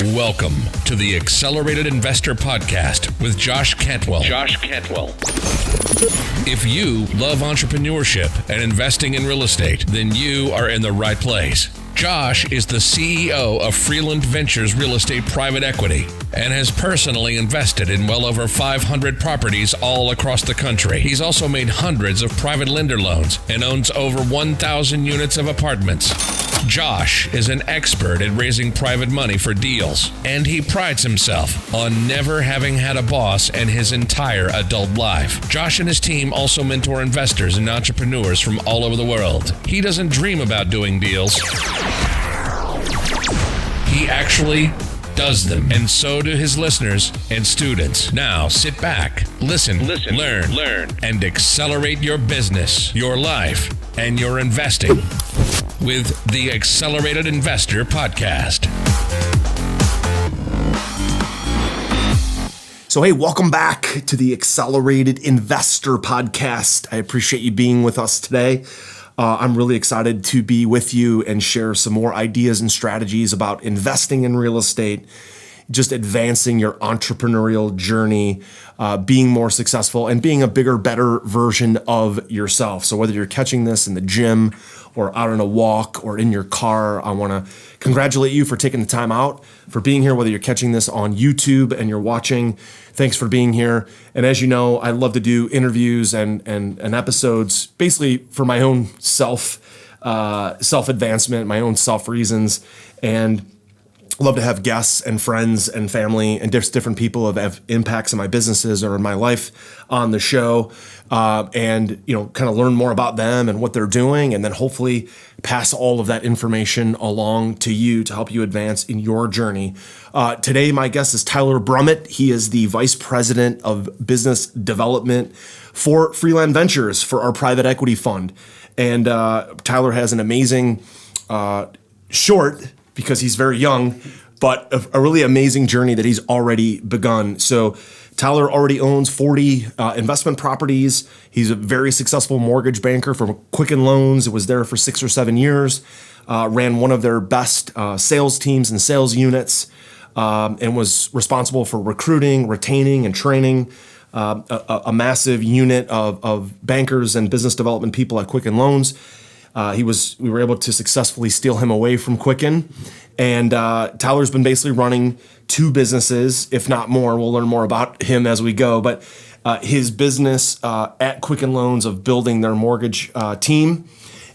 Welcome to the Accelerated Investor Podcast with Josh Cantwell. If you love entrepreneurship and investing in real estate, then you are in the right place. Josh is the CEO of Freeland Ventures Real Estate Private Equity and has personally invested in well over 500 properties all across the country. He's also made hundreds of private lender loans and owns over 1,000 units of apartments. Josh is an expert at raising private money for deals, and he prides himself on never having had a boss in his entire adult life. Josh and his team also mentor investors and entrepreneurs from all over the world. He doesn't dream about doing deals. He actually does them, and so do his listeners and students. Now sit back, listen, learn, and accelerate your business, your life, and your investing with the Accelerated Investor Podcast. So, hey, welcome back to the Accelerated Investor Podcast. I appreciate you being with us today. I'm really excited to be with you and share some more ideas and strategies about investing in real estate, just advancing your entrepreneurial journey, being more successful, and being a bigger, better version of yourself. So whether you're catching this in the gym or out on a walk or in your car, I want to congratulate you for taking the time out, for being here, whether you're catching this on YouTube and you're watching. Thanks for being here. And as you know, I love to do interviews and episodes basically for my own self-advancement, my own self-reasons, and love to have guests and friends and family and different people who have impacts in my businesses or in my life on the show, and kind of learn more about them and what they're doing, and then hopefully pass all of that information along to you to help you advance in your journey. Today, my guest is Tyler Brummett. He is the Vice President of Business Development for Freeland Ventures for our private equity fund. And Tyler has an amazing short, because he's very young, but a really amazing journey that he's already begun. So Tyler already owns 40 investment properties. He's a very successful mortgage banker for Quicken Loans. It was there for 6 or 7 years, ran one of their best sales teams and sales units, and was responsible for recruiting, retaining, and training a massive unit of bankers and business development people at Quicken Loans. We were able to successfully steal him away from Quicken. And Tyler's been basically running 2 businesses, if not more. We'll learn more about him as we go. But his business at Quicken Loans of building their mortgage team,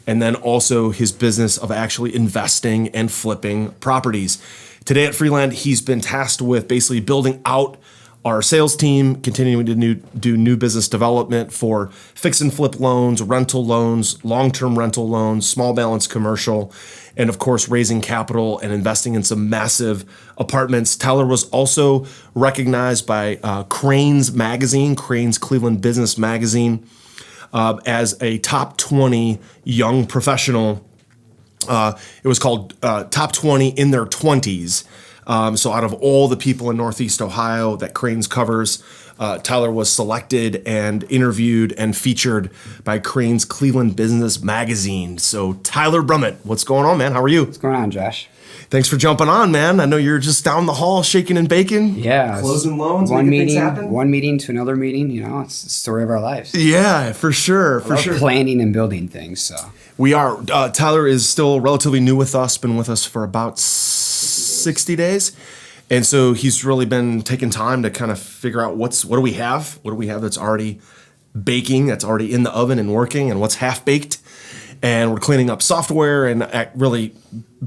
and then also his business of actually investing and flipping properties. Today at Freeland, he's been tasked with basically building out our sales team, continuing to do new business development for fix and flip loans, rental loans, long-term rental loans, small balance commercial, and of course, raising capital and investing in some massive apartments. Tyler was also recognized by Crain's Cleveland Business Magazine, as a top 20 young professional. It was called Top 20 in their 20s. So out of all the people in Northeast Ohio that Crain's covers, Tyler was selected and interviewed and featured by Crain's Cleveland Business Magazine. So Tyler Brummett, what's going on, man? How are you? What's going on, Josh? Thanks for jumping on, man. I know you're just down the hall shaking and baking. Yeah. Closing loans, one making meeting, things happen. One meeting to another meeting. It's the story of our lives. Yeah, for sure. Planning and building things. So we are. Tyler is still relatively new with us, been with us for about 60 days. And so he's really been taking time to kind of figure out what do we have that's already baking, that's already in the oven and working, and what's half baked. And we're cleaning up software and really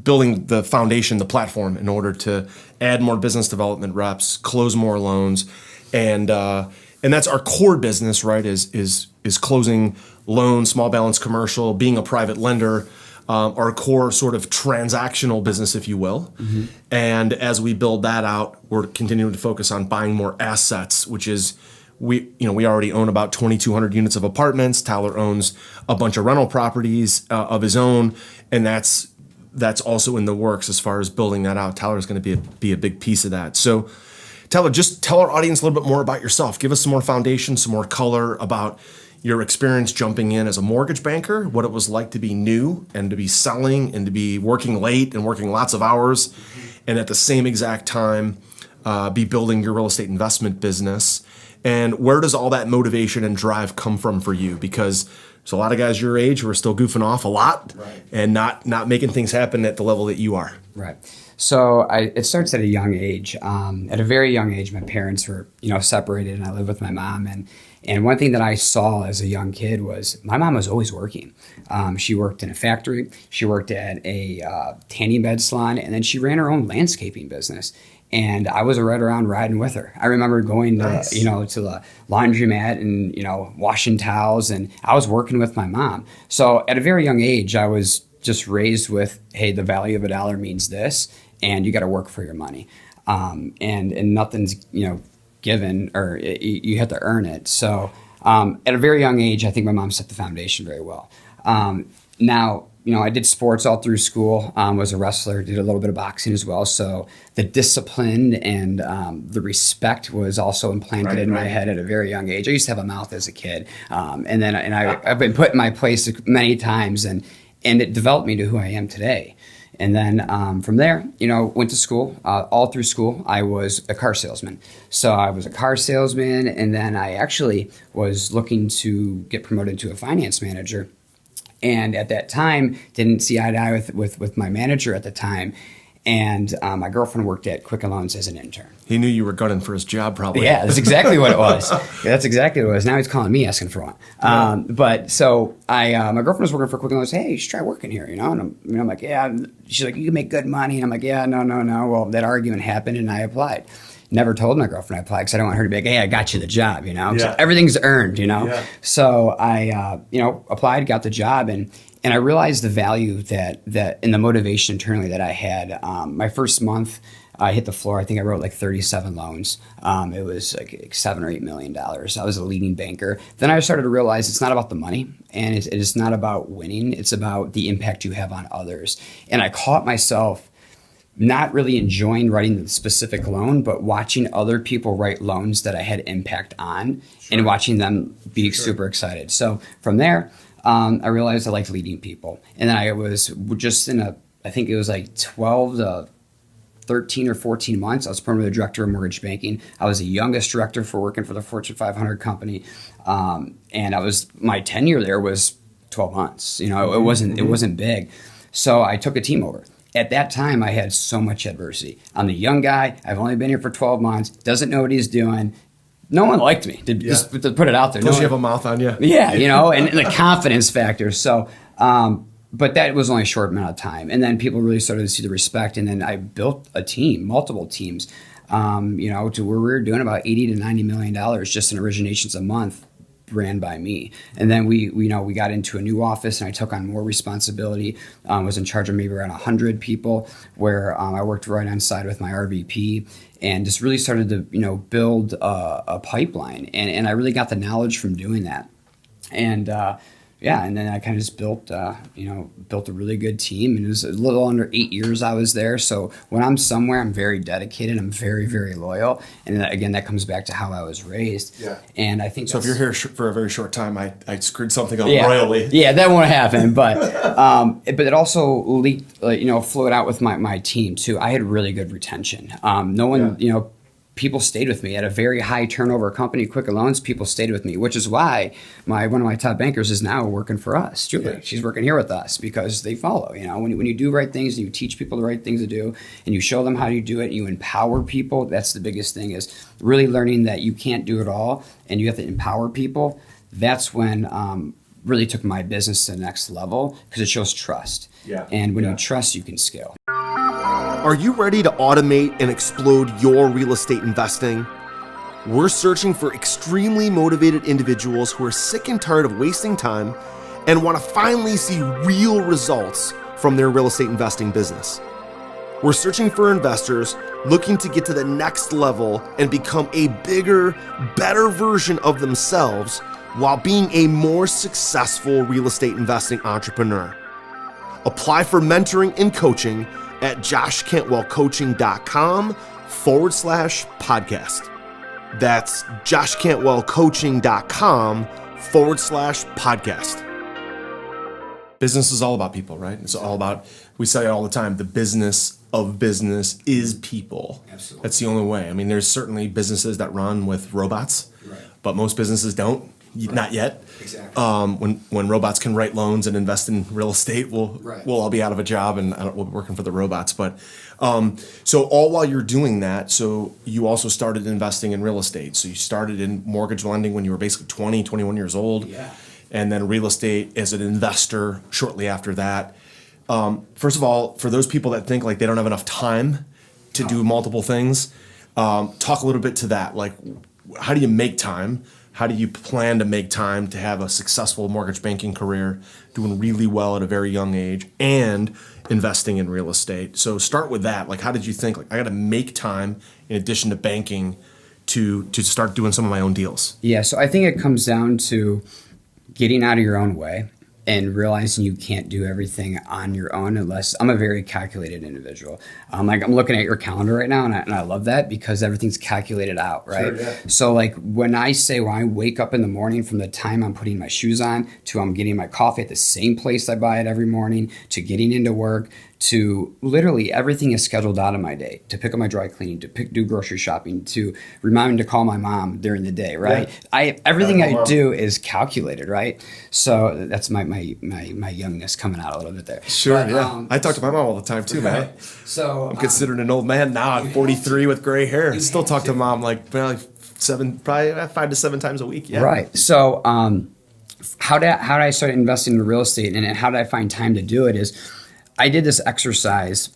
building the foundation, the platform, in order to add more business development reps, close more loans, and that's our core business, right? Is closing loans, small balance commercial, being a private lender. Our core sort of transactional business, if you will. Mm-hmm. And as we build that out, we're continuing to focus on buying more assets, which is we already own about 2,200 units of apartments. Tyler owns a bunch of rental properties of his own, and that's also in the works as far as building that out. Tyler's going to be a big piece of that. So, Tyler, just tell our audience a little bit more about yourself. Give us some more foundation, some more color about your experience jumping in as a mortgage banker, what it was like to be new and to be selling and to be working late and working lots of hours, and at the same exact time be building your real estate investment business. And where does all that motivation and drive come from for you? Because there's a lot of guys your age who are still goofing off a lot, right, and not making things happen at the level that you are. Right. So it starts at a young age. At a very young age, my parents were, separated, and I lived with my mom. And one thing that I saw as a young kid was my mom was always working. She worked in a factory. She worked at a tanning bed salon, and then she ran her own landscaping business. And I was right around riding with her. I remember going to, nice, to the laundromat and, washing towels, and I was working with my mom. So at a very young age, I was just raised with, hey, the value of a dollar means this, and you got to work for your money. And nothing's, given, or you have to earn it. So at a very young age, I think my mom set the foundation very well. Now, I did sports all through school, was a wrestler, did a little bit of boxing as well. So the discipline and the respect was also implanted in my head at a very young age. I used to have a mouth as a kid. I've been put in my place many times, and it developed me to who I am today. And then from there, went to school. All through school, I was a car salesman. So I was a car salesman, and then I actually was looking to get promoted to a finance manager. And at that time, didn't see eye to eye with my manager at the time. And my girlfriend worked at Quicken Loans as an intern. He knew you were gunning for his job, probably. Yeah, that's exactly what it was. That's exactly what it was. Now he's calling me asking for one. Yeah. But so my girlfriend was working for Quicken Loans. Hey, you should try working here, And I'm like, yeah. She's like, you can make good money. And I'm like, yeah, no. Well, that argument happened, and I applied. Never told my girlfriend I applied because I don't want her to be like, hey, I got you the job, Yeah. So everything's earned, Yeah. So I, applied, got the job, and I realized the value that and the motivation internally that I had. My first month, I hit the floor. I think I wrote like 37 loans. It was like $7 or $8 million. I was a leading banker. Then I started to realize it's not about the money, and it's not about winning. It's about the impact you have on others. And I caught myself not really enjoying writing the specific loan, but watching other people write loans that I had impact on, sure, and watching them be super excited. So from there, I realized I liked leading people. And then I was just I think it was like 12 to 13 or 14 months, I was promoted to director of mortgage banking. I was the youngest director for working for the Fortune 500 company. And my tenure there was 12 months. It wasn't big. So I took a team over. At that time, I had so much adversity. I'm the young guy. I've only been here for 12 months. Doesn't know what he's doing. No one liked me, just to put it out there. Plus you have a mouth on you. Yeah, and the confidence factor. So, but that was only a short amount of time. And then people really started to see the respect. And then I built a team, multiple teams, to where we were doing about $80 to $90 million just in originations a month, ran by me. And then we got into a new office, and I took on more responsibility. Was in charge of maybe around 100 people, where I worked right on side with my RVP, and just really started to build a pipeline. And I really got the knowledge from doing that. And and then I kind of just built a really good team, and it was a little under 8 years I was there. So when I'm somewhere, I'm very dedicated. I'm very, very loyal. And again, that comes back to how I was raised. Yeah. And I think so. If you're here for a very short time, I screwed something up royally. Yeah, that won't happen. But it also leaked, flowed out with my team too. I had really good retention. No one, people stayed with me at a very high turnover company, Quicken Loans. People stayed with me, which is why one of my top bankers is now working for us. Julie, yeah. She's working here with us because they follow. When you do right things and you teach people the right things to do, and you show them how you do it, and you empower people. That's the biggest thing, is really learning that you can't do it all, and you have to empower people. That's when really took my business to the next level, because it shows trust. Yeah. And when you trust, you can scale. Are you ready to automate and explode your real estate investing? We're searching for extremely motivated individuals who are sick and tired of wasting time and want to finally see real results from their real estate investing business. We're searching for investors looking to get to the next level and become a bigger, better version of themselves while being a more successful real estate investing entrepreneur. Apply for mentoring and coaching at joshcantwellcoaching.com/podcast. That's joshcantwellcoaching.com quickloans.com/podcast. Business is all about people, right? It's all about, we say it all the time, the business of business is people. Absolutely. That's the only way. I mean, there's certainly businesses that run with robots, but most businesses don't. Not yet. Exactly. When robots can write loans and invest in real estate, we'll all be out of a job and we'll be working for the robots. But so all while you're doing that, so you also started investing in real estate. So you started in mortgage lending when you were basically 20, 21 years old. Yeah. And then real estate as an investor shortly after that. First of all, for those people that think like they don't have enough time to do multiple things, talk a little bit to that. Like, how do you make time? How do you plan to make time to have a successful mortgage banking career, doing really well at a very young age, and investing in real estate? So start with that. Like, how did you think, like, I got to make time in addition to banking to start doing some of my own deals? Yeah, so I think it comes down to getting out of your own way and realizing you can't do everything on your own unless I'm a very calculated individual. I'm looking at your calendar right now, and I love that because everything's calculated out, right? Sure, yeah. So like when I wake up in the morning, from the time I'm putting my shoes on to I'm getting my coffee at the same place I buy it every morning, to getting into work, to literally everything is scheduled out of my day, to pick up my dry cleaning, to do grocery shopping, to remind me to call my mom during the day, right? Yeah. Everything I do is calculated, right? So that's my youngness coming out a little bit there. Sure, but, yeah. I talk to my mom all the time too, man. Right. So I'm considered an old man now. I'm 43 with gray hair. I still talk to mom like probably 5 to 7 times a week. Yeah. Right. So how did I start investing in real estate, and how did I find time to do it is I did this exercise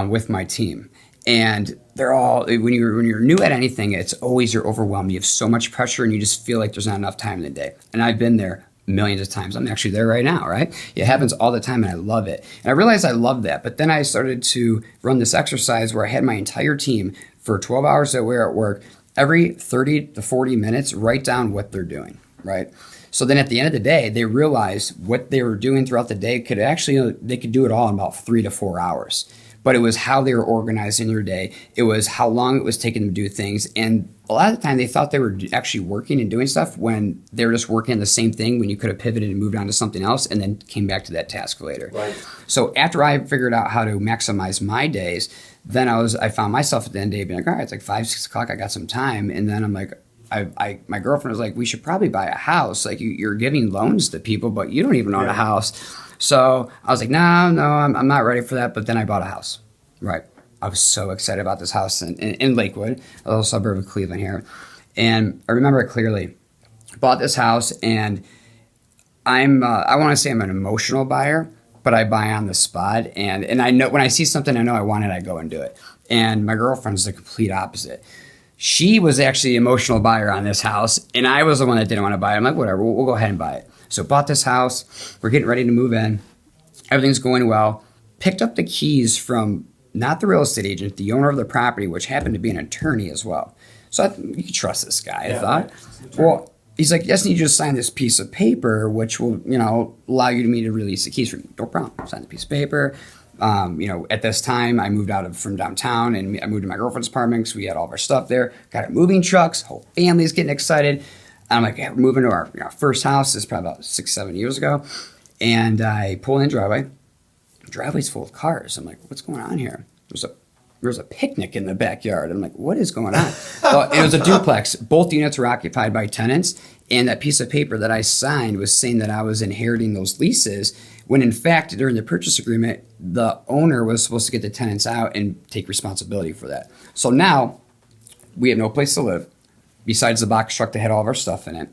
with my team, and they're all, when you're new at anything, it's always you're overwhelmed. You have so much pressure, and you just feel like there's not enough time in the day. And I've been there millions of times. I'm actually there right now, right? It happens all the time, and I love it. And I realized I love that. But then I started to run this exercise where I had my entire team for 12 hours that we're at work, every 30 to 40 minutes, write down what they're doing, right? So then at the end of the day, they realized what they were doing throughout the day they could do it all in about 3 to 4 hours. But it was how they were organizing their day. It was how long it was taking them to do things. And a lot of the time they thought they were actually working and doing stuff when they were just working on the same thing, when you could have pivoted and moved on to something else and then came back to that task later. Right. So after I figured out how to maximize my days, then I found myself at the end of the day being like, all right, it's like 5, 6 o'clock, I got some time. And then I'm like, my girlfriend was like, we should probably buy a house. Like you're giving loans to people, but you don't even own a house. So I was like, no, I'm not ready for that. But then I bought a house. Right. I was so excited about this house in Lakewood, a little suburb of Cleveland here. And I remember it clearly. Bought this house, and I want to say I'm an emotional buyer, but I buy on the spot. And I know when I see something I know I want it, I go and do it. And my girlfriend's the complete opposite. She was actually the emotional buyer on this house, and I was the one that didn't want to buy it. I'm like, whatever, we'll go ahead and buy it. So bought this house. We're getting ready to move in. Everything's going well. Picked up the keys from not the real estate agent, the owner of the property, which happened to be an attorney as well. So you can trust this guy, I thought. Well, he's like, yes, you just sign this piece of paper, which will, allow me to release the keys. No problem. Sign the piece of paper. At this time, I moved from downtown, and I moved to my girlfriend's apartment because we had all of our stuff there. Got our moving trucks. Whole family's getting excited. And I'm like, yeah, we're moving to our first house. This is probably about 6-7 years ago. And I pull in the driveway. The driveway's full of cars. I'm like, what's going on here? There's a picnic in the backyard. I'm like, what is going on? Well, it was a duplex. Both units were occupied by tenants. And that piece of paper that I signed was saying that I was inheriting those leases, when in fact, during the purchase agreement, the owner was supposed to get the tenants out and take responsibility for that. So now we have no place to live besides the box truck that had all of our stuff in it.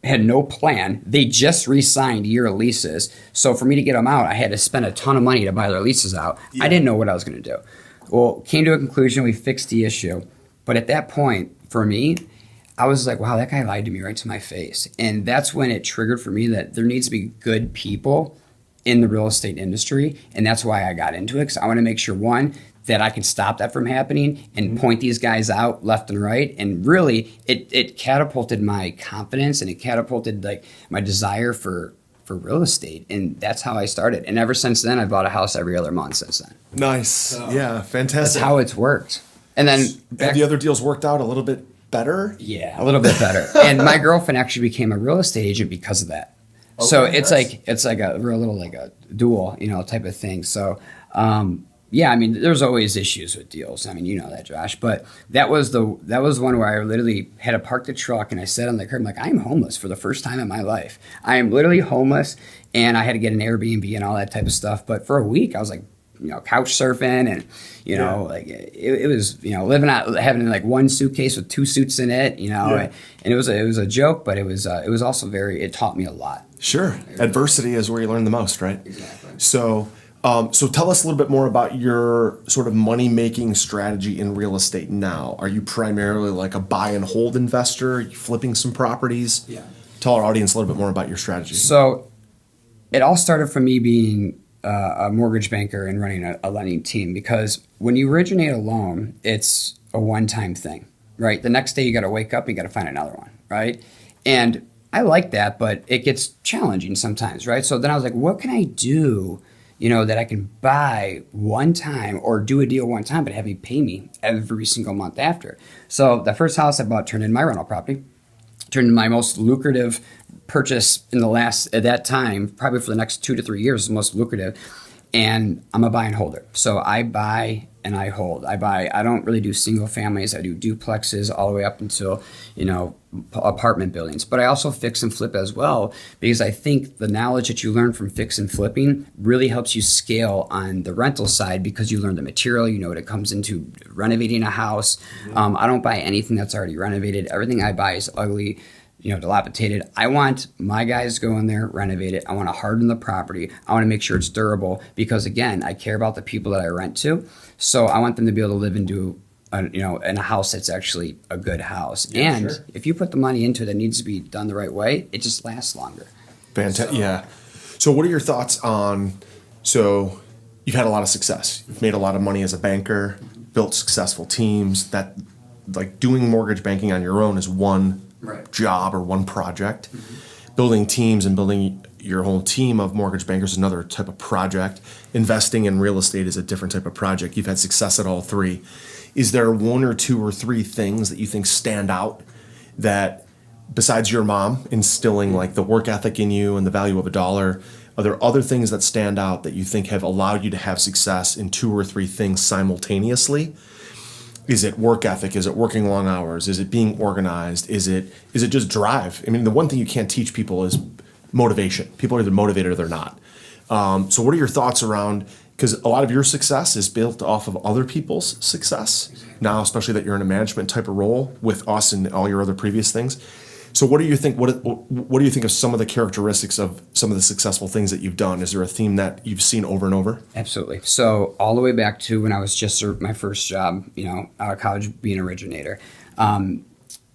Had no plan. They just re-signed year leases. So for me to get them out, I had to spend a ton of money to buy their leases out. Yeah. I didn't know what I was going to do. Well, came to a conclusion. We fixed the issue. But at that point, for me, I was like, wow, that guy lied to me right to my face. And that's when it triggered for me that there needs to be good people in the real estate industry. And that's why I got into it, because I want to make sure, one, that I can stop that from happening and point these guys out left and right. And really, it catapulted my confidence, and it catapulted like my desire for real estate. And that's how I started. And ever since then, I bought a house every other month since then. Nice. So, yeah, fantastic. That's how it's worked. And then have the other deals worked out a little bit better? Yeah, a little bit better. And my girlfriend actually became a real estate agent because of that. Okay, so it's like a real little like a dual, type of thing. So, yeah, I mean, there's always issues with deals. I mean, you know that, Josh. But that was one where I literally had to park the truck and I sat on the curb. I'm like, I am homeless for the first time in my life. I am literally homeless, and I had to get an Airbnb and all that type of stuff. But for a week, I was like, couch surfing, and like it was living out, having like one suitcase with 2 suits in it, and it was a joke, but it was also it taught me a lot. Sure, adversity is where you learn the most, right? Exactly. So tell us a little bit more about your sort of money-making strategy in real estate now. Are you primarily like a buy and hold investor? Are you flipping some properties? Yeah. Tell our audience a little bit more about your strategy. So it all started from me being a mortgage banker and running a lending team, because when you originate a loan, it's a one-time thing, right? The next day you got to wake up and you got to find another one, right? And I like that, but it gets challenging sometimes, right? So then I was like, what can I do, that I can buy one time or do a deal one time, but have you pay me every single month after? So the first house I bought turned into my rental property, turned into my most lucrative purchase at that time, probably for the next 2 to 3 years, the most lucrative. And I'm a buy and holder. So I buy and I hold. I don't really do single families. I do duplexes all the way up until, apartment buildings. But I also fix and flip as well, because I think the knowledge that you learn from fix and flipping really helps you scale on the rental side, because you learn the material, what it comes into renovating a house. I don't buy anything that's already renovated. Everything I buy is ugly, dilapidated. I want my guys to go in there, renovate it. I want to harden the property. I want to make sure it's durable, because again, I care about the people that I rent to. So I want them to be able to live into in a house that's actually a good house. Yeah, and sure, if you put the money into it that needs to be done the right way, it just lasts longer. Fantastic. Yeah. So what are your thoughts on, so you've had a lot of success. You've made a lot of money as a banker, built successful teams. That, like, doing mortgage banking on your own is one job or one project. Building teams and building your whole team of mortgage bankers is another type of project. Investing in real estate is a different type of project. You've had success at all three. Is there 1 or 2 or 3 things that you think stand out, that besides your mom instilling like the work ethic in you and the value of a dollar, are there other things that stand out that you think have allowed you to have success in 2 or 3 things simultaneously? Is it work ethic? Is it working long hours? Is it being organized? Is it just drive? I mean, the one thing you can't teach people is motivation. People are either motivated or they're not. So what are your thoughts around, because a lot of your success is built off of other people's success. Exactly. Now, especially that you're in a management type of role with us and all your other previous things. So what do you think? What do you think of some of the characteristics of some of the successful things that you've done? Is there a theme that you've seen over and over? Absolutely. So all the way back to when I was just my first job, out of college, being an originator. And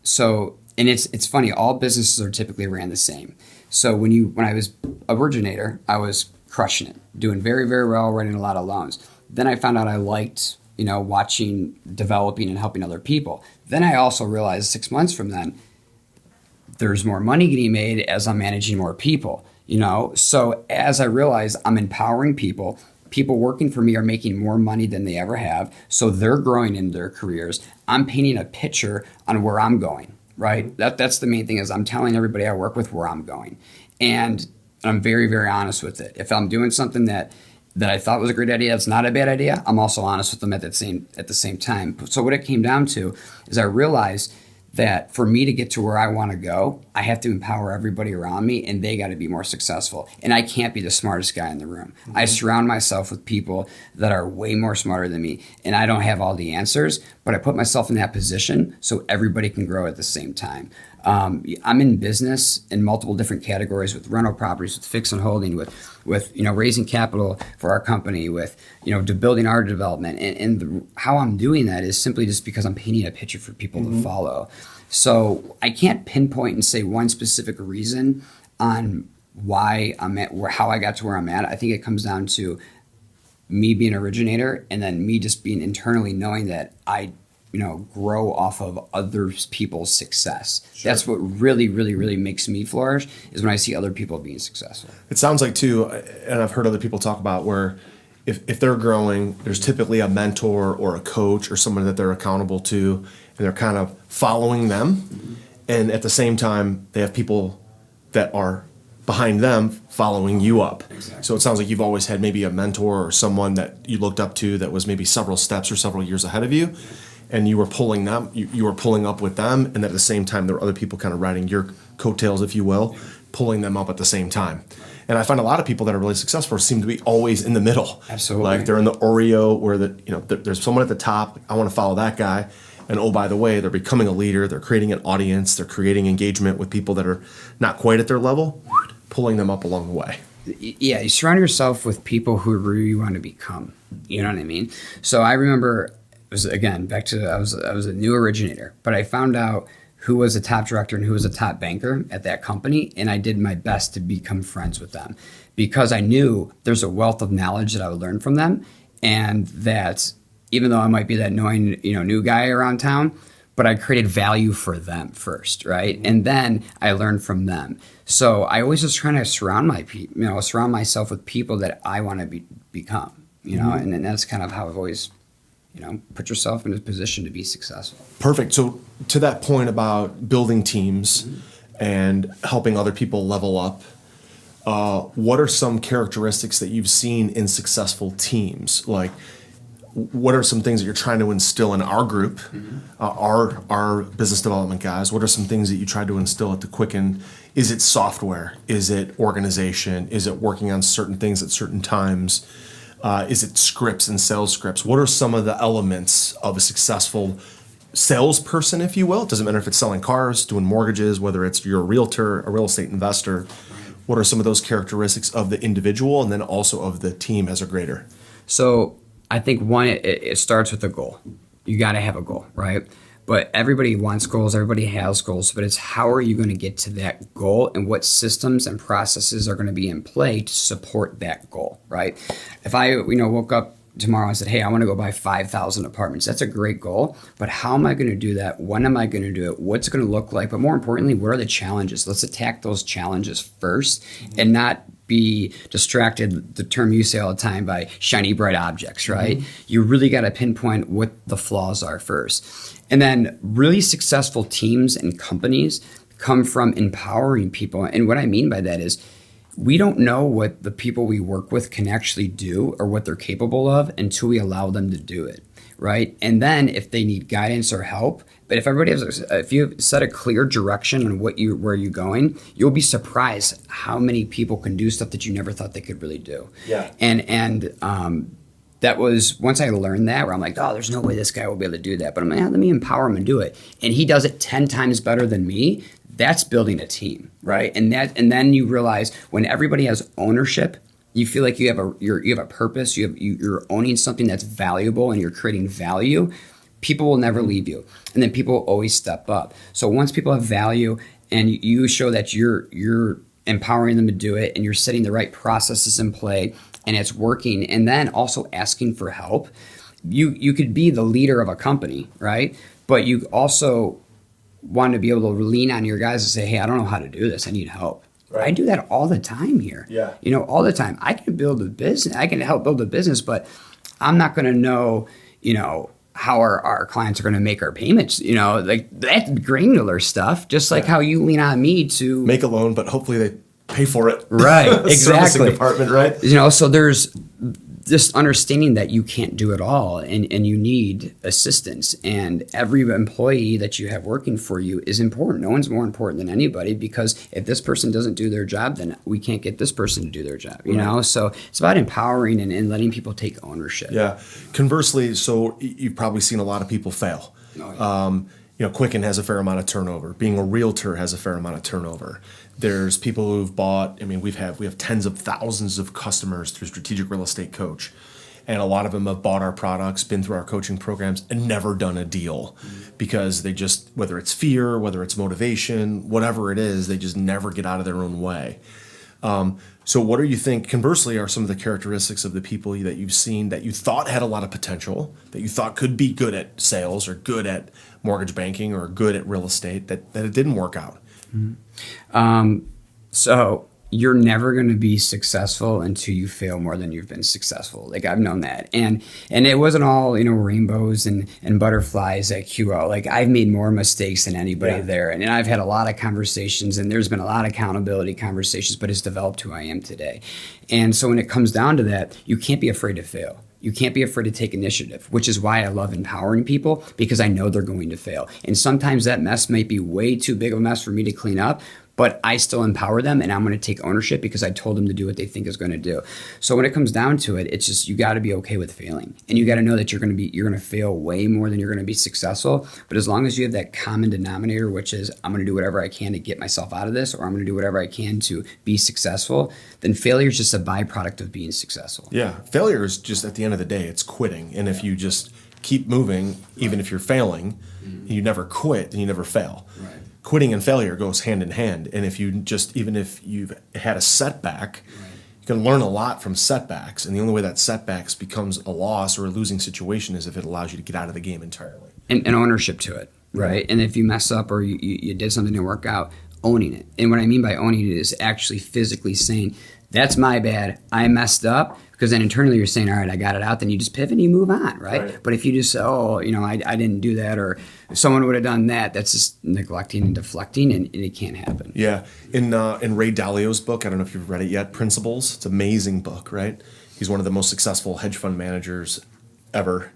it's funny. All businesses are typically ran the same. So when I was originator, I was crushing it, doing very, very well, writing a lot of loans. Then I found out I liked, watching, developing, and helping other people. Then I also realized 6 months from then, there's more money getting made as I'm managing more people, So as I realized I'm empowering people working for me are making more money than they ever have. So they're growing in their careers. I'm painting a picture on where I'm going, right? That's the main thing, is I'm telling everybody I work with where I'm going. And I'm very, very honest with it. If I'm doing something that I thought was a great idea, it's not a bad idea, I'm also honest with them at the same time. So what it came down to is I realized that for me to get to where I want to go, I have to empower everybody around me, and they got to be more successful. And I can't be the smartest guy in the room. Mm-hmm. I surround myself with people that are way more smarter than me, and I don't have all the answers, but I put myself in that position so everybody can grow at the same time. I'm in business in multiple different categories, with rental properties, with fix and holding, with raising capital for our company, with building our development, and how I'm doing that is simply just because I'm painting a picture for people to follow. So I can't pinpoint and say one specific reason on why I'm at how I got to where I'm at. I think it comes down to me being an originator, and then me just being internally knowing that I grow off of other people's success. Sure. That's what really, really, really makes me flourish, is when I see other people being successful. It sounds like too, and I've heard other people talk about, where if they're growing, there's typically a mentor or a coach or someone that they're accountable to, and they're kind of following them. And at the same time, they have people that are behind them following you up. Exactly. So it sounds like you've always had maybe a mentor or someone that you looked up to that was maybe several steps or several years ahead of you, and you were pulling them, you were pulling up with them, and at the same time there were other people kind of riding your coattails, if you will, pulling them up at the same time. And I find a lot of people that are really successful seem to be always in the middle. Absolutely. Like they're in the Oreo where there's someone at the top, I want to follow that guy. And oh, by the way, they're becoming a leader, they're creating an audience, they're creating engagement with people that are not quite at their level, pulling them up along the way. Yeah, you surround yourself with people who you want to become. You know what I mean? So I remember, it was, again, back to, I was a new originator, but I found out who was a top director and who was a top banker at that company, and I did my best to become friends with them because I knew there's a wealth of knowledge that I would learn from them, and that even though I might be that annoying, new guy around town, but I created value for them first, right? And then I learned from them. So I always was trying to surround myself with people that I want to become, and that's kind of how I've always, put yourself in a position to be successful. Perfect. So to that point about building teams and helping other people level up, what are some characteristics that you've seen in successful teams? Like, what are some things that you're trying to instill in our group, our business development guys? What are some things that you tried to instill at the Quicken? Is it software? Is it organization? Is it working on certain things at certain times? Is it scripts and sales scripts? What are some of the elements of a successful salesperson, if you will? It doesn't matter if it's selling cars, doing mortgages, whether it's you're a realtor, a real estate investor. What are some of those characteristics of the individual and then also of the team as a grader? So I think one, it starts with a goal. You got to have a goal, right? But everybody wants goals, everybody has goals, but it's how are you going to get to that goal and what systems and processes are going to be in play to support that goal, right? If I, woke up tomorrow and said, hey, I want to go buy 5,000 apartments, that's a great goal, but how am I going to do that? When am I going to do it? What's it going to look like? But more importantly, what are the challenges? Let's attack those challenges first and not be distracted, the term you say all the time, by shiny, bright objects, right? Mm-hmm. You really got to pinpoint what the flaws are first. And then really successful teams and companies come from empowering people. And what I mean by that is we don't know what the people we work with can actually do or what they're capable of until we allow them to do it, right? And then if they need guidance or help, but if you set a clear direction on where you're going, you'll be surprised how many people can do stuff that you never thought they could really do. Yeah. And that was, once I learned that, where I'm like, oh, there's no way this guy will be able to do that. But I'm like, let me empower him and do it. And he does it 10 times better than me. That's building a team, right? And then you realize when everybody has ownership, you feel like you have a purpose. You're owning something that's valuable and you're creating value. People will never leave you, and then people will always step up. So once people have value and you show that you're empowering them to do it, and you're setting the right processes in play, and it's working, and then also asking for help, you could be the leader of a company, right? But you also want to be able to lean on your guys and say, hey, I don't know how to do this. I need help. Right. I do that all the time here. Yeah. All the time. I can build a business. I can help build a business, but I'm not going to know, how our clients are going to make our payments, like that granular stuff, just like how you lean on me to make a loan, but hopefully they pay for it. Right. Exactly. Servicing department, right? So there's this understanding that you can't do it all and you need assistance, and every employee that you have working for you is important. No one's more important than anybody, because if this person doesn't do their job, then we can't get this person to do their job, So it's about empowering and letting people take ownership. Yeah. Conversely, so you've probably seen a lot of people fail. Oh, yeah. Quicken has a fair amount of turnover. Being a realtor has a fair amount of turnover. There's people who've bought, we have tens of thousands of customers through Strategic Real Estate Coach. And a lot of them have bought our products, been through our coaching programs, and never done a deal because they just, whether it's fear, whether it's motivation, whatever it is, they just never get out of their own way. So what do you think, conversely, are some of the characteristics of the people that you've seen that you thought had a lot of potential, that you thought could be good at sales or good at mortgage banking or good at real estate, that it didn't work out? So you're never going to be successful until you fail more than you've been successful. Like I've known that. And it wasn't all, rainbows and butterflies at QL. Like I've made more mistakes than anybody there. And I've had a lot of conversations, and there's been a lot of accountability conversations, but it's developed who I am today. And so when it comes down to that, you can't be afraid to fail. You can't be afraid to take initiative, which is why I love empowering people, because I know they're going to fail. And sometimes that mess might be way too big of a mess for me to clean up, but I still empower them, and I'm going to take ownership because I told them to do what they think is going to do. So when it comes down to it, it's just, you got to be okay with failing, and you got to know that you're going to fail way more than you're going to be successful. But as long as you have that common denominator, which is I'm going to do whatever I can to get myself out of this, or I'm going to do whatever I can to be successful, then failure is just a byproduct of being successful. Yeah, failure is just, at the end of the day, it's quitting. And if you just keep moving, even if you're failing, you never quit, then you never fail. Right. Quitting and failure goes hand in hand. And if you just, even if you've had a setback, you can learn a lot from setbacks. And the only way that setbacks becomes a loss or a losing situation is if it allows you to get out of the game entirely. And ownership to it, right? And if you mess up or you did something that didn't work out, owning it. And what I mean by owning it is actually physically saying, that's my bad, I messed up. Because then internally you're saying, all right, I got it out. Then you just pivot and you move on, right? But if you just say, I didn't do that, or if someone would have done that, that's just neglecting and deflecting, and it can't happen. Yeah. In Ray Dalio's book, I don't know if you've read it yet, Principles. It's an amazing book, right? He's one of the most successful hedge fund managers ever.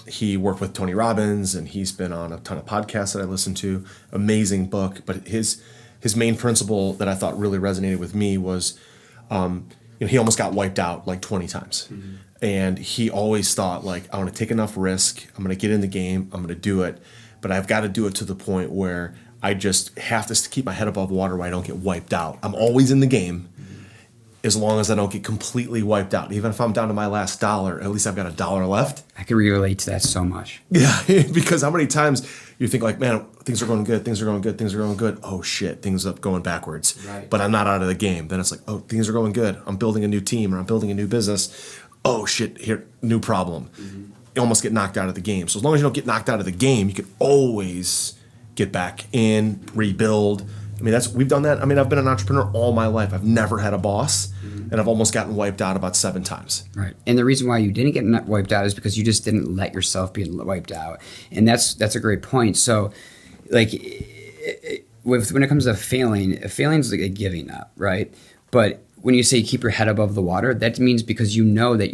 He worked with Tony Robbins, and he's been on a ton of podcasts that I listen to. Amazing book. But his main principle that I thought really resonated with me was, he almost got wiped out like 20 times. And he always thought, like, I want to take enough risk. I'm going to get in the game. I'm going to do it. But I've got to do it to the point where I just have to keep my head above water where I don't get wiped out. I'm always in the game as long as I don't get completely wiped out. Even if I'm down to my last dollar, at least I've got $1 left. I can relate to that so much. Yeah, because how many times you think like, man, things are going good, things are going good, things are going good. Oh shit, things are going backwards. Right. But I'm not out of the game. Then it's like, oh, things are going good. I'm building a new team, or I'm building a new business. Oh shit, here, new problem. You almost get knocked out of the game. So as long as you don't get knocked out of the game, you can always get back in, rebuild. I mean, we've done that. I mean, I've been an entrepreneur all my life. I've never had a boss, and I've almost gotten wiped out about 7 times. Right. And the reason why you didn't get wiped out is because you just didn't let yourself be wiped out. And that's a great point. So, like, when it comes to failing is like a giving up, right? But when you say keep your head above the water, that means because you know that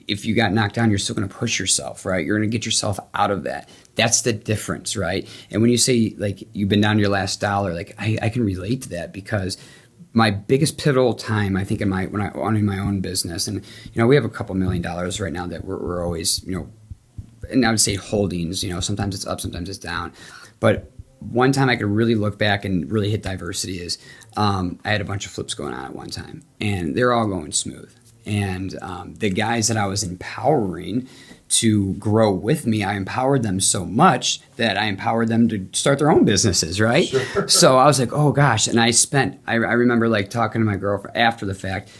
if you got knocked down, you're still going to push yourself, right? You're going to get yourself out of that. That's the difference, right? And when you say, like, you've been down to your last dollar, like, I can relate to that, because my biggest pivotal time, I think, when I owning my own business, and we have a couple $1 million right now that we're always, and I would say holdings. Sometimes it's up, sometimes it's down, but one time I could really look back and really hit diversity is I had a bunch of flips going on at one time, and they're all going smooth. And the guys that I was empowering to grow with me, I empowered them so much that I empowered them to start their own businesses, right? Sure. So I was like, oh gosh. And I remember like talking to my girlfriend after the fact,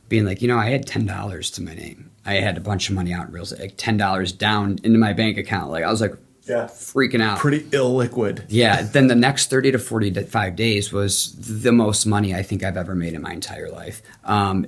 being like, I had $10 to my name. I had a bunch of money out in real estate, like $10 down into my bank account. Like I was like, freaking out. Pretty illiquid. Yeah. Then the next 30 to 45 days was the most money I think I've ever made in my entire life.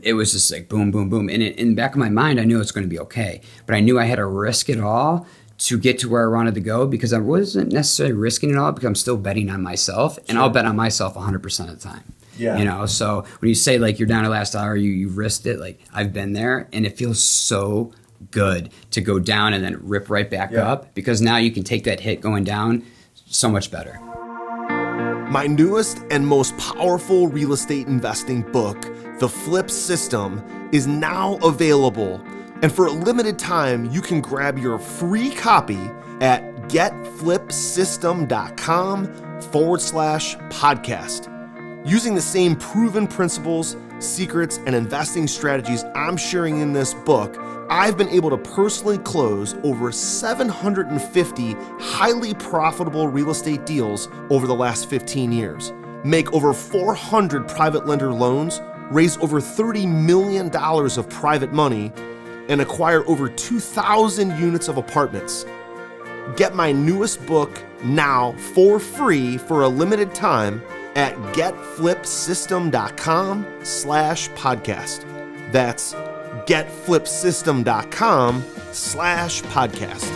It was just like boom, boom, boom. And in the back of my mind, I knew it was going to be okay. But I knew I had to risk it all to get to where I wanted to go, because I wasn't necessarily risking it all, because I'm still betting on myself. And I'll bet on myself 100% of the time. Yeah. So when you say like you're down to last dollar, you risked it. Like I've been there, and it feels so good to go down and then rip right back up, because now you can take that hit going down so much better. My newest and most powerful real estate investing book, The Flip System, is now available. And for a limited time, you can grab your free copy at getflipsystem.com/podcast. Using the same proven principles, secrets, and investing strategies I'm sharing in this book, I've been able to personally close over 750 highly profitable real estate deals over the last 15 years, make over 400 private lender loans, raise over $30 million of private money, and acquire over 2,000 units of apartments. Get my newest book now for free for a limited time at getflipsystem.com/podcast. That's getflipsystem.com/podcast.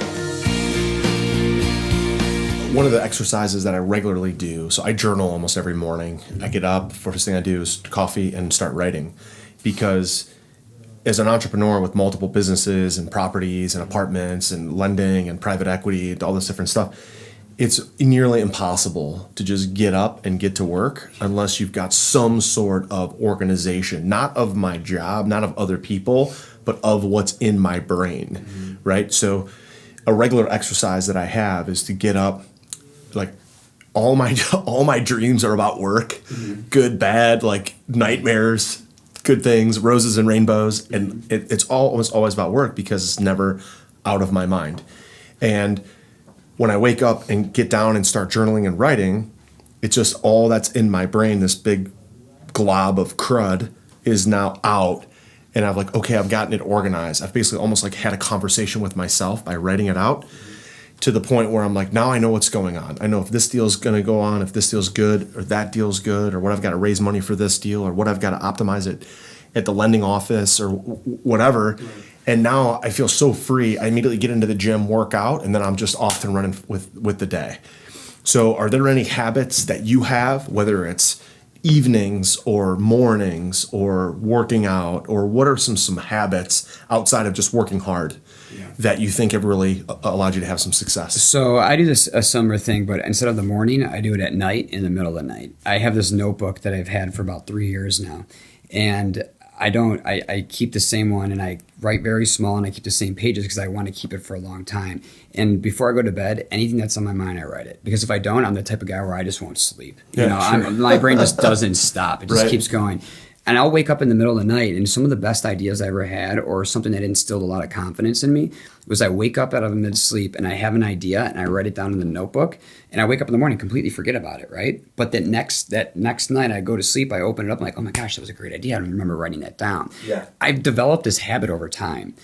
One of the exercises that I regularly do, so I journal almost every morning. I get up, first thing I do is coffee and start writing, because as an entrepreneur with multiple businesses and properties and apartments and lending and private equity and all this different stuff, it's nearly impossible to just get up and get to work unless you've got some sort of organization, not of my job, not of other people, but of what's in my brain, right? So a regular exercise that I have is to get up, like all my dreams are about work, good, bad, like nightmares, good things, roses and rainbows, and it's almost always about work because it's never out of my mind. And when I wake up and get down and start journaling and writing, it's just all that's in my brain, this big glob of crud is now out. And I'm like, okay, I've gotten it organized. I've basically almost like had a conversation with myself by writing it out, to the point where I'm like, now I know what's going on. I know if this deal's going to go on, if this deal's good, or that deal's good, or what I've got to raise money for this deal, or what I've got to optimize it at the lending office, or whatever. And now I feel so free. I immediately get into the gym, work out, and then I'm just off and running with the day. So are there any habits that you have, whether it's evenings or mornings or working out, or what are some habits outside of just working hard that you think have really allowed you to have some success? So I do a similar thing, but instead of the morning, I do it at night, in the middle of the night. I have this notebook that I've had for about 3 years now, and I keep the same one, and I write very small, and I keep the same pages because I want to keep it for a long time. And before I go to bed, anything that's on my mind, I write it. Because if I don't, I'm the type of guy where I just won't sleep. My brain just doesn't stop. It just keeps going. And I'll wake up in the middle of the night, and some of the best ideas I ever had, or something that instilled a lot of confidence in me, was I wake up out of mid-sleep and I have an idea and I write it down in the notebook, and I wake up in the morning and completely forget about it, right? But that next night I go to sleep, I open it up, I'm like, oh my gosh, that was a great idea. I don't remember writing that down. Yeah. I've developed this habit over time.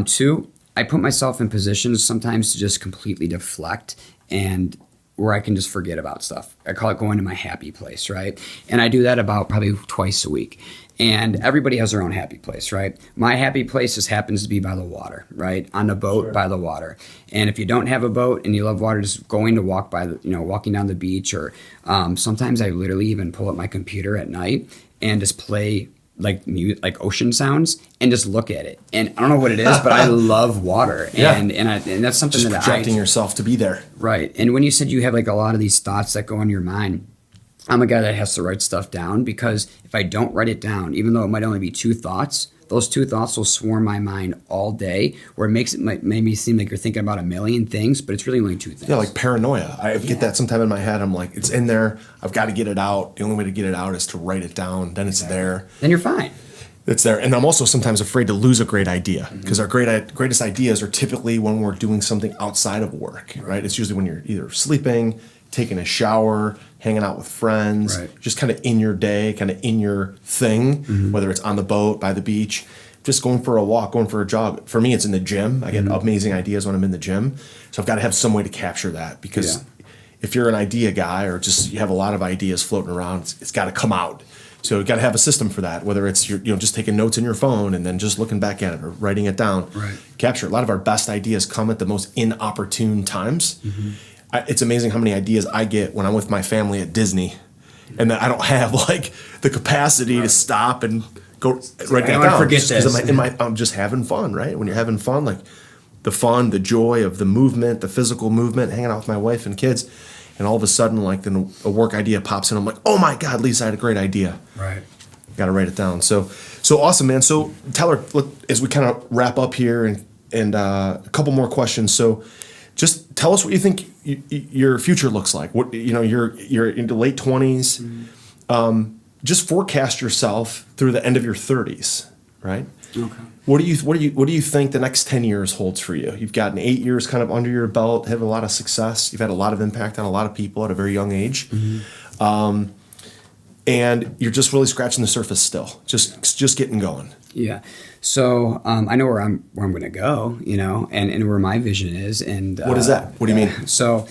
Two, I put myself in positions sometimes to just completely deflect, and where I can just forget about stuff. I call it going to my happy place, right? And I do that about probably twice a week. And everybody has their own happy place, right? My happy place just happens to be by the water, right? On the boat, by the water. And if you don't have a boat and you love water, just going to walk walking down the beach, or sometimes I literally even pull up my computer at night and just play like ocean sounds and just look at it. And I don't know what it is, but I love water. And that's something just projecting yourself to be there. Right. And when you said you have like a lot of these thoughts that go in your mind, I'm a guy that has to write stuff down, because if I don't write it down, even though it might only be 2 thoughts, those 2 thoughts will swarm my mind all day, where it might me seem like you're thinking about a million things, but it's really only 2 things. Yeah, like paranoia. I get that sometime in my head. I'm like, it's in there. I've got to get it out. The only way to get it out is to write it down. Then it's there. Then you're fine. It's there. And I'm also sometimes afraid to lose a great idea, because our greatest ideas are typically when we're doing something outside of work, right? It's usually when you're either sleeping, taking a shower, hanging out with friends, just kind of in your day, kind of in your thing, whether it's on the boat, by the beach, just going for a walk, going for a jog. For me, it's in the gym. I get amazing ideas when I'm in the gym. So I've got to have some way to capture that, because if you're an idea guy, or just you have a lot of ideas floating around, it's got to come out. So you've got to have a system for that, whether it's just taking notes in your phone and then just looking back at it or writing it down. Capture it. A lot of our best ideas come at the most inopportune times. It's amazing how many ideas I get when I'm with my family at Disney, and that I don't have like the capacity to stop and go write that down. Forget this. I'm just having fun, right? When you're having fun, like the fun, the joy of the movement, the physical movement, hanging out with my wife and kids, and all of a sudden, like then a work idea pops in. I'm like, oh my God, Lisa, I had a great idea. Right. Got to write it down. So awesome, man. So Tyler, as we kind of wrap up here, and a couple more questions. So just tell us what you think your future looks like. What you're in the late 20s. Just forecast yourself through the end of your 30s, right? Okay. What do you think the next 10 years holds for you? You've gotten 8 years kind of under your belt, have a lot of success. You've had a lot of impact on a lot of people at a very young age. And you're just really scratching the surface still, just getting going. Yeah. So I know where I'm going to go, and where my vision is. And what is that? What do you mean? So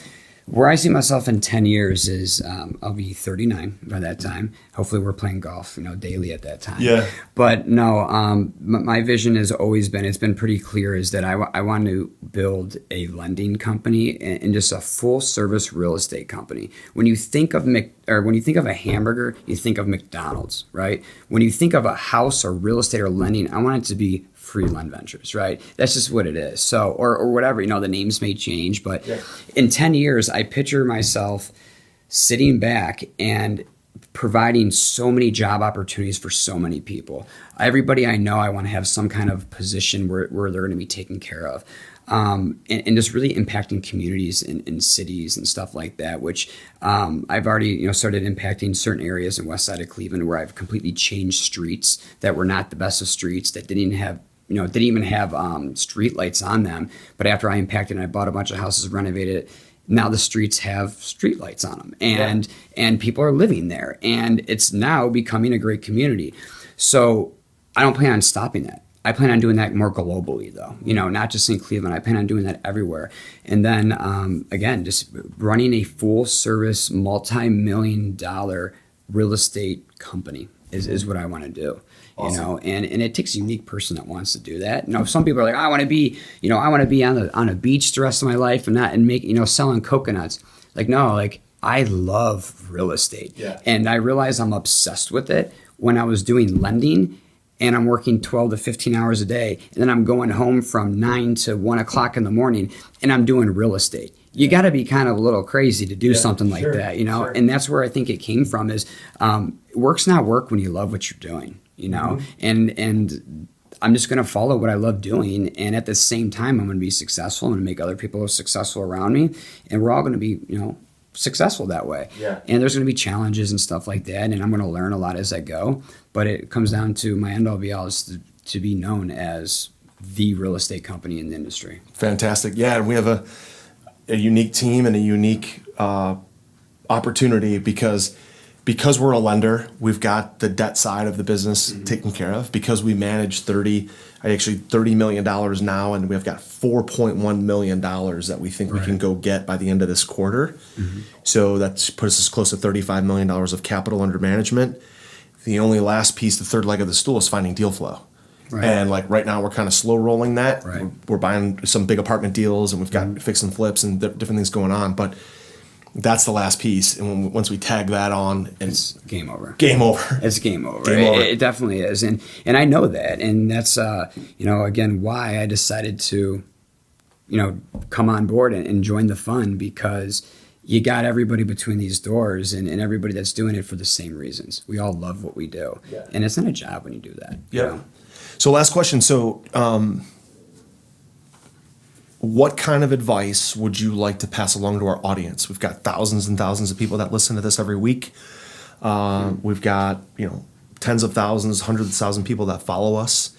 Where I see myself in 10 years is I'll be 39 by that time. Hopefully we're playing golf, daily at that time. Yeah. But no, my vision has always been, it's been pretty clear, is that I want to build a lending company and just a full service real estate company. When you think of when you think of a hamburger, you think of McDonald's, right? When you think of a house or real estate or lending, I want it to be Freeland Ventures, right? That's just what it is. So, or whatever, the names may change, but in 10 years, I picture myself sitting back and providing so many job opportunities for so many people. Everybody I know, I want to have some kind of position where they're going to be taken care of. And just really impacting communities in cities and stuff like that, which I've already started impacting certain areas in west side of Cleveland where I've completely changed streets that were not the best of streets, that didn't even have street lights on them. But after I impacted and I bought a bunch of houses, renovated it, now the streets have street lights on them, and people are living there, and it's now becoming a great community. So I don't plan on stopping that. I plan on doing that more globally, though, not just in Cleveland. I plan on doing that everywhere. And then, again, just running a full service, multi-million-dollar real estate company is what I want to do. Awesome. And it takes a unique person that wants to do that. Some people are like, I want to be on a beach the rest of my life and make, selling coconuts. I love real estate. Yeah. And I realized I'm obsessed with it when I was doing lending, and I'm working 12 to 15 hours a day. And then I'm going home from 9 to 1 o'clock in the morning, and I'm doing real estate. You got to be kind of a little crazy to do something like that, Sure. And that's where I think it came from is work's not work when you love what you're doing, mm-hmm. and I'm just going to follow what I love doing. And at the same time, I'm going to be successful. I'm going to make other people successful around me, and we're all going to be, successful that way. Yeah. And there's going to be challenges and stuff like that, and I'm going to learn a lot as I go. But it comes down to my end all be all is to be known as the real estate company in the industry. Fantastic. Yeah, and we have a unique team and a unique opportunity because we're a lender. We've got the debt side of the business mm-hmm. taken care of. Because we manage $30 million now, and we've got $4.1 million that we think we can go get by the end of this quarter. Mm-hmm. So that puts us close to $35 million of capital under management. The only last piece, the third leg of the stool, is finding deal flow. Right. And right now we're kind of slow rolling that. Right. We're buying some big apartment deals, and we've got mm-hmm. fix and flips and different things going on. But that's the last piece, and once we tag that on, it's game over. Game over. It's game over. It definitely is, and I know that, and that's again why I decided to, come on board and join the fund, because you got everybody between these doors, and everybody that's doing it for the same reasons. We all love what we do, and it's not a job when you do that. Yeah. So last question. So. What kind of advice would you like to pass along to our audience? We've got thousands and thousands of people that listen to this every week. We've got tens of thousands, hundreds of thousands of people that follow us.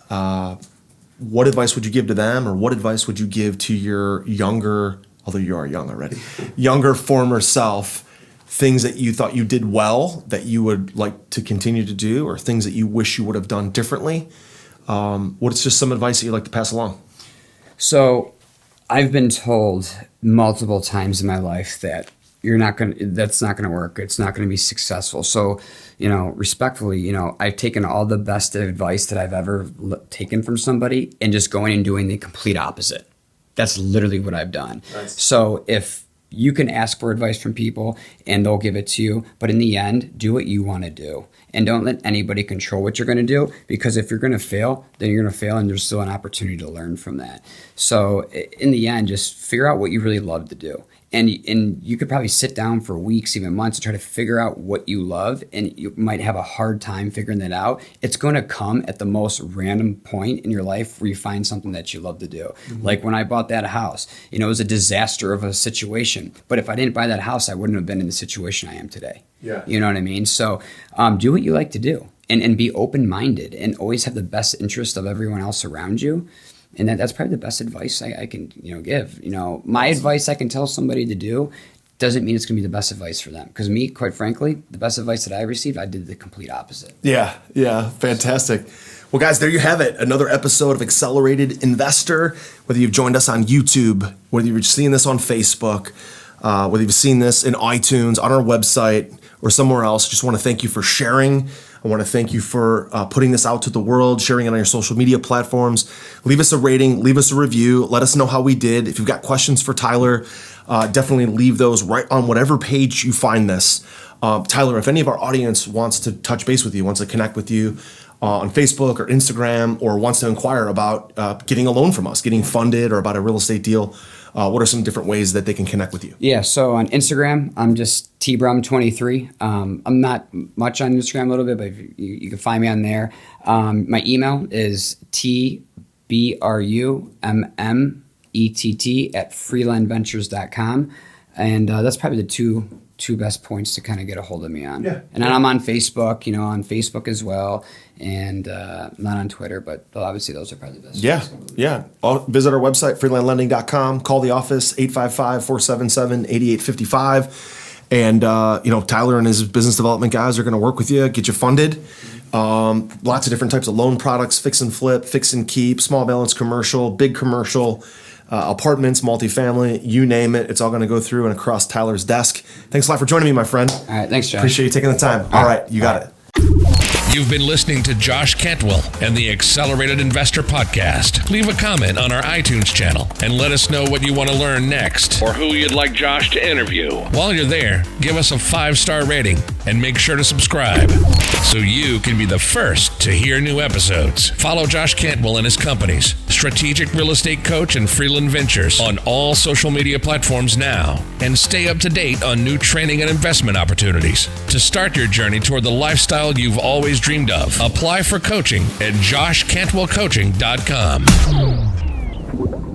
What advice would you give to them, or what advice would you give to your younger, although you are young already, younger former self? Things that you thought you did well that you would like to continue to do, or things that you wish you would have done differently? What's just some advice that you'd like to pass along? So I've been told multiple times in my life that that's not going to work. It's not going to be successful. So, respectfully, I've taken all the best advice that I've ever taken from somebody and just going and doing the complete opposite. That's literally what I've done. Nice. So if you can ask for advice from people and they'll give it to you, but in the end, do what you want to do. And don't let anybody control what you're going to do, because if you're going to fail, then you're going to fail, and there's still an opportunity to learn from that. So in the end, just figure out what you really love to do. And you could probably sit down for weeks, even months, and try to figure out what you love, and you might have a hard time figuring that out. It's going to come at the most random point in your life where you find something that you love to do. Mm-hmm. Like when I bought that house, it was a disaster of a situation. But if I didn't buy that house, I wouldn't have been in the situation I am today. Yeah. You know what I mean? So do what you like to do, and be open-minded, and always have the best interest of everyone else around you. And that's probably the best advice I can give. My advice I can tell somebody to do doesn't mean it's going to be the best advice for them. Because me, quite frankly, the best advice that I received, I did the complete opposite. Yeah, fantastic. Well, guys, there you have it. Another episode of Accelerated Investor. Whether you've joined us on YouTube, whether you're seeing this on Facebook, whether you've seen this in iTunes, on our website, or somewhere else. Just want to thank you for sharing. I want to thank you for putting this out to the world, sharing it on your social media platforms. Leave us a rating, leave us a review. Let us know how we did. If you've got questions for Tyler, definitely leave those right on whatever page you find this. Tyler, if any of our audience wants to touch base with you, wants to connect with you on Facebook or Instagram, or wants to inquire about getting a loan from us, getting funded, or about a real estate deal, what are some different ways that they can connect with you? Yeah, so on Instagram, I'm just tbrum23. I'm not much on Instagram, a little bit, but if you can find me on there. My email is tbrummett@freelandventures.com. And that's probably the two best points to kind of get a hold of me on. Yeah. And then I'm on Facebook, on Facebook as well, and not on Twitter, but obviously those are probably the best. Yeah. Visit our website, freelandlending.com. Call the office, 855-477-8855. And, Tyler and his business development guys are going to work with you, get you funded. Lots of different types of loan products, fix and flip, fix and keep, small balance commercial, big commercial, apartments, multifamily, you name it. It's all going to go through and across Tyler's desk. Thanks a lot for joining me, my friend. All right. Thanks, Josh. Appreciate you taking the time. All right. You got it. You've been listening to Josh Cantwell and the Accelerated Investor Podcast. Leave a comment on our iTunes channel and let us know what you want to learn next or who you'd like Josh to interview. While you're there, give us a 5-star rating and make sure to subscribe so you can be the first to hear new episodes. Follow Josh Cantwell and his companies, Strategic Real Estate Coach and Freeland Ventures, on all social media platforms now, and stay up to date on new training and investment opportunities. To start your journey toward the lifestyle you've always dreamed of, apply for coaching at joshcantwellcoaching.com.